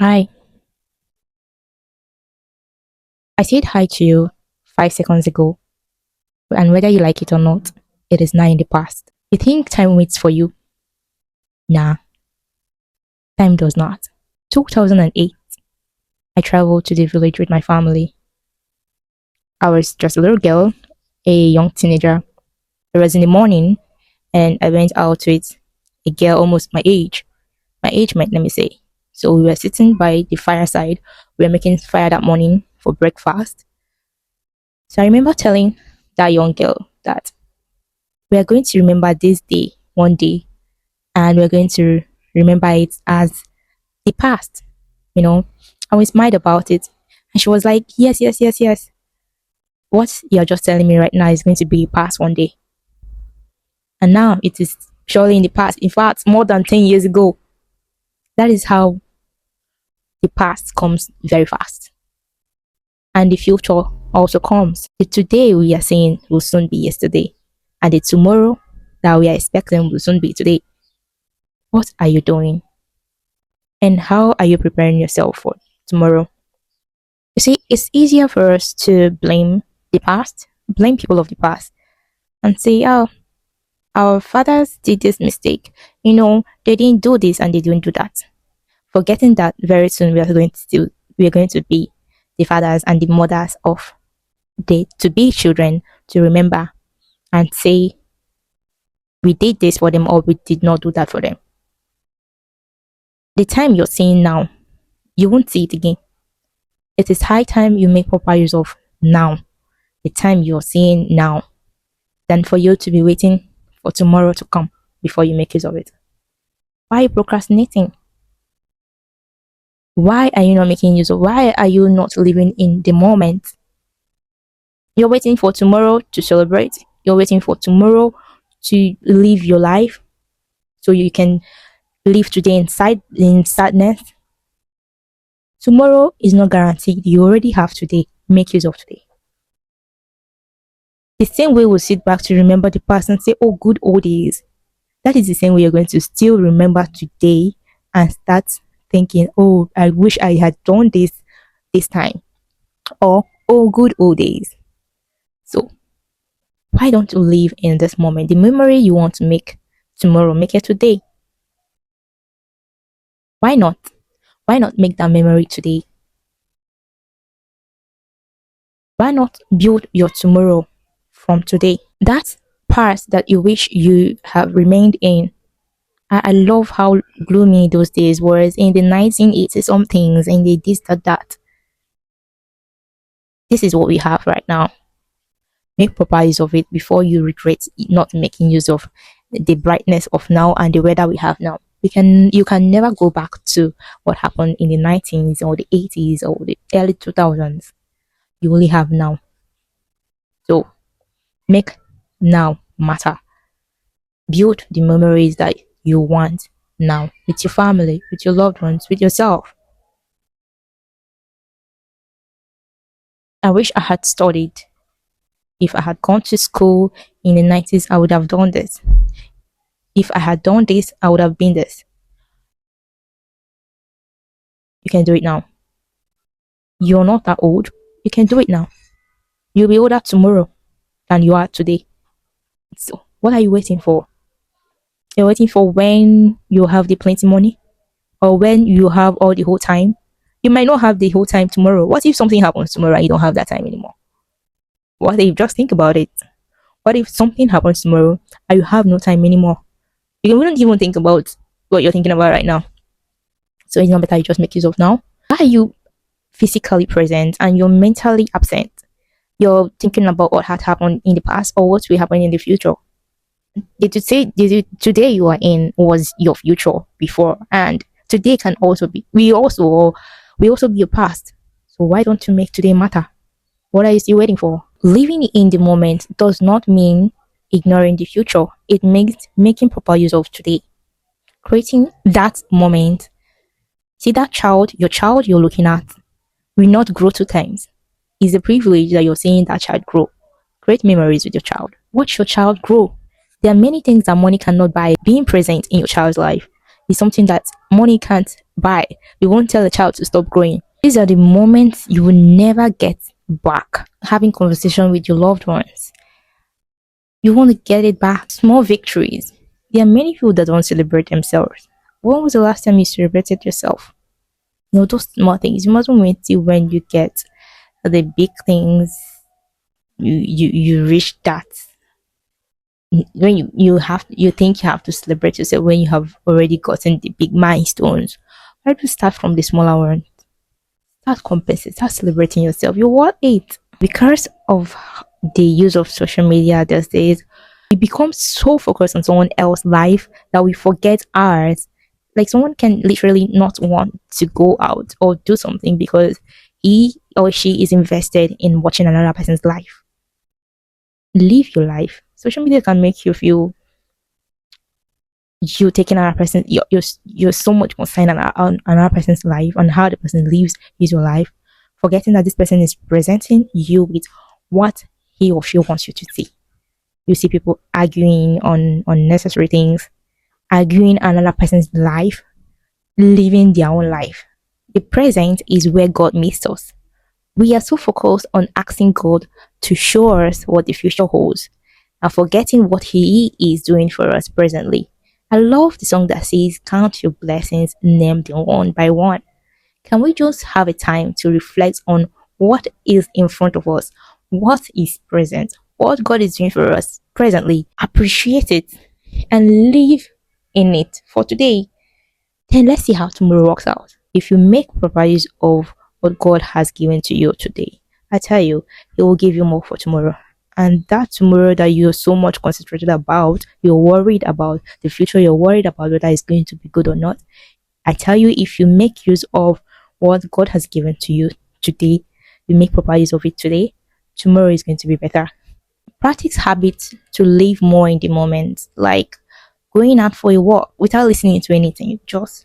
Hi, I said hi to you 5 seconds ago, and whether you like it or not, it is now in the past. You think time waits for you? Nah, time does not. 2008, I traveled to the village with my family. I was just a little girl, a young teenager. It was in the morning, and I went out with a girl almost my age might let me say. So we were sitting by the fireside. We were making fire that morning for breakfast. So I remember telling that young girl that we are going to remember this day one day, and we're going to remember it as the past. You know, and we smiled about it. And she was like, yes, yes, yes, yes. What you're just telling me right now is going to be past one day. And now it is surely in the past. In fact, more than 10 years ago. That is how the past comes very fast. And the future also comes. The today we are saying will soon be yesterday. And the tomorrow that we are expecting will soon be today. What are you doing? And how are you preparing yourself for tomorrow? You see, it's easier for us to blame the past, blame people of the past, and say, oh, our fathers did this mistake. They didn't do this and they didn't do that. Forgetting that very soon we are going to be the fathers and the mothers of the to be children to remember and say we did this for them or we did not do that for them. The time you're seeing now, you won't see it again. It is high time you make proper use of now, the time you're seeing now, than for you to be waiting for tomorrow to come before you make use of it. Why are you procrastinating? Why are you not making use of? Why are you not living in the moment? You're waiting for tomorrow to celebrate. You're waiting for tomorrow to live your life so you can live today in sadness. Tomorrow is not guaranteed. You already have today. Make use of today. The same way we'll sit back to remember the past and say, oh, good old days. That is the same way you're going to still remember today and start thinking, oh, I wish I had done this time. Or, oh, good old days. So, why don't you live in this moment? The memory you want to make tomorrow, make it today. Why not? Why not make that memory today? Why not build your tomorrow from today? That past that you wish you have remained in. I love how gloomy those days were in the 1980s somethings and they this that. This is what we have right now. Make proper use of it before you regret not making use of the brightness of now and the weather we have now. You can never go back to what happened in the 90s or the 80s or the early 2000s. You only have now. So make now matter. Build the memories that you want now with your family, with your loved ones, with yourself. I wish I had studied. If I had gone to school in the 90s, I would have done this. If I had done this, I would have been this. You can do it now. You're not that old. You can do it now. You'll be older tomorrow than you are today. So, what are you waiting for? You're waiting for when you have the plenty money or when you have all the whole time. You might not have the whole time tomorrow. What if something happens tomorrow and you don't have that time anymore? What if, just think about it. What if something happens tomorrow and you have no time anymore? You wouldn't even think about what you're thinking about right now. So it's not better you just make use of now. Why are you physically present and you're mentally absent? You're thinking about what had happened in the past or what will happen in the future. Today you are in was your future before, and today can also be we also be your past. So why don't you make today matter? What are you still waiting for? Living in the moment does not mean ignoring the future. It means making proper use of today. Creating that moment. See that your child you're looking at will not grow 2 times. It's a privilege that you're seeing that child grow. Create memories with your child. Watch your child grow. There are many things that money cannot buy. Being present in your child's life It's something that money can't buy. You won't tell a child to stop growing. These are the moments you will never get back. Having conversation with your loved ones, you want to get it back. Small victories. There are many people that don't celebrate themselves. When was the last time you celebrated yourself? Those small things. You mustn't wait till when you get the big things. You reach that. When you think you have to celebrate yourself when you have already gotten the big milestones. Why don't you start from the smaller one? Start compensating, start celebrating yourself. You're worth it. Because of the use of social media these days, we become so focused on someone else's life that we forget ours. Like someone can literally not want to go out or do something because he or she is invested in watching another person's life. Live your life. Social media can make you feel you taking another person. You're so much concerned on another person's life, on how the person lives his or life, forgetting that this person is presenting you with what he or she wants you to see. You see people arguing on unnecessary things, arguing another person's life, living their own life. The present is where God meets us. We are so focused on asking God to show us what the future holds and forgetting what He is doing for us presently. I love the song that says, "Count your blessings, name them one by one." Can we just have a time to reflect on what is in front of us, what is present, what God is doing for us presently? Appreciate it and live in it for today. Then let's see how tomorrow works out. If you make proper use of what God has given to you today, I tell you, He will give you more for tomorrow. And that tomorrow that you're so much concentrated about, you're worried about the future, you're worried about whether it's going to be good or not. I tell you, if you make use of what God has given to you today, you make proper use of it today, tomorrow is going to be better. Practice habits to live more in the moment, like going out for a walk without listening to anything. Just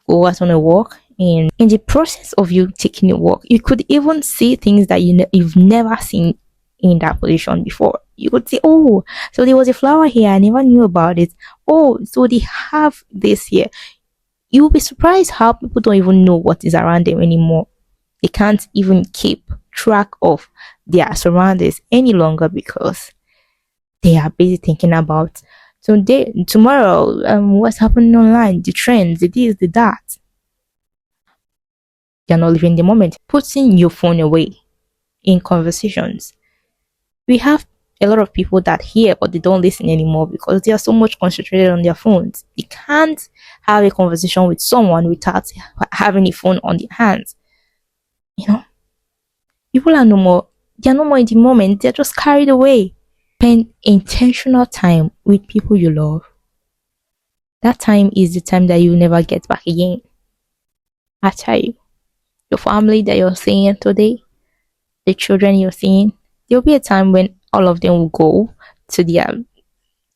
go out on a walk, and in the process of you taking a walk, you could even see things that you've never seen in that position before. You could say, "Oh, so there was a flower here, I never knew about it. Oh, so they have this here." You will be surprised how people don't even know what is around them anymore. They can't even keep track of their surroundings any longer because they are busy thinking about today, tomorrow, what's happening online, the trends, the this, the that. You're not living the moment. Putting your phone away in conversations. We have a lot of people that hear but they don't listen anymore because they are so much concentrated on their phones. They can't have a conversation with someone without having a phone on their hands. You know, people are no more. They are no more in the moment. They're just carried away. Spend intentional time with people you love. That time is the time that you never get back again. I tell you, your family that you're seeing today, the children you're seeing, there'll be a time when all of them will go to their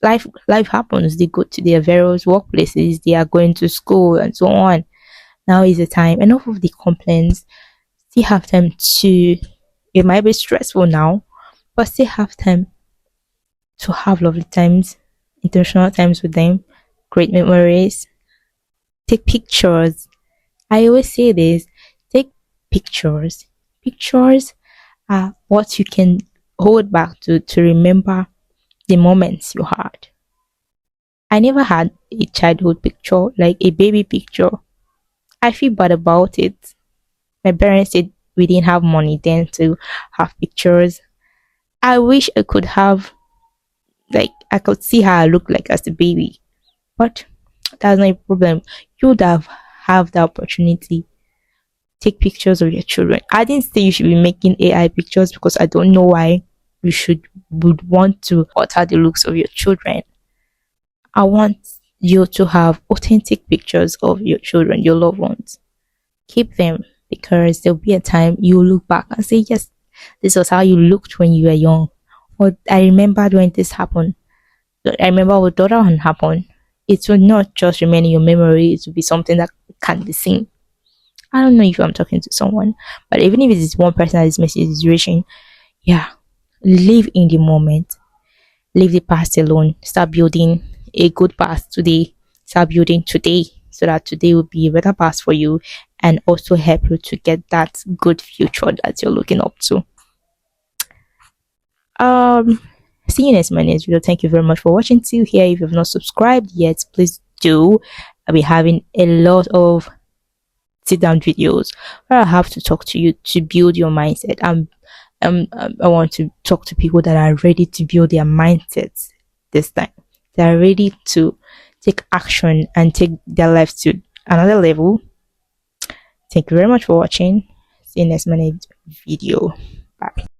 life happens. They go to their various workplaces, they are going to school and so on. Now is the time. Enough of the complaints. Still have time to, it might be stressful now, but still have time to have lovely times, intentional times with them, great memories. Take pictures. I always say this, take pictures. Pictures are what you can hold back to remember the moments you had. I never had a childhood picture, like a baby picture. I feel bad about it. My parents said we didn't have money then to have pictures. I wish I could have, like, I could see how I look like as a baby. But that's not a problem. You would have the opportunity. Take pictures of your children. I didn't say you should be making AI pictures because I don't know why you would want to alter the looks of your children. I want you to have authentic pictures of your children, your loved ones. Keep them because there'll be a time you look back and say, yes, this was how you looked when you were young. Or I remembered when this happened. I remember what the other one happened. It will not just remain in your memory, it will be something that can be seen. I don't know if I'm talking to someone, but even if it is one person that this message is reaching, yeah, live in the moment. Leave the past alone. Start building a good past today. start building today, so that today will be a better path for you and also help you to get that good future that you're looking up to. Um, See you next my next video. Thank you very much for watching till here. If you've not subscribed yet, please do. I'll be having a lot of sit down videos where I have to talk to you to build your mindset. I want to talk to people that are ready to build their mindsets this time. They are ready to take action and take their lives to another level. Thank you very much for watching. See you next minute video. Bye.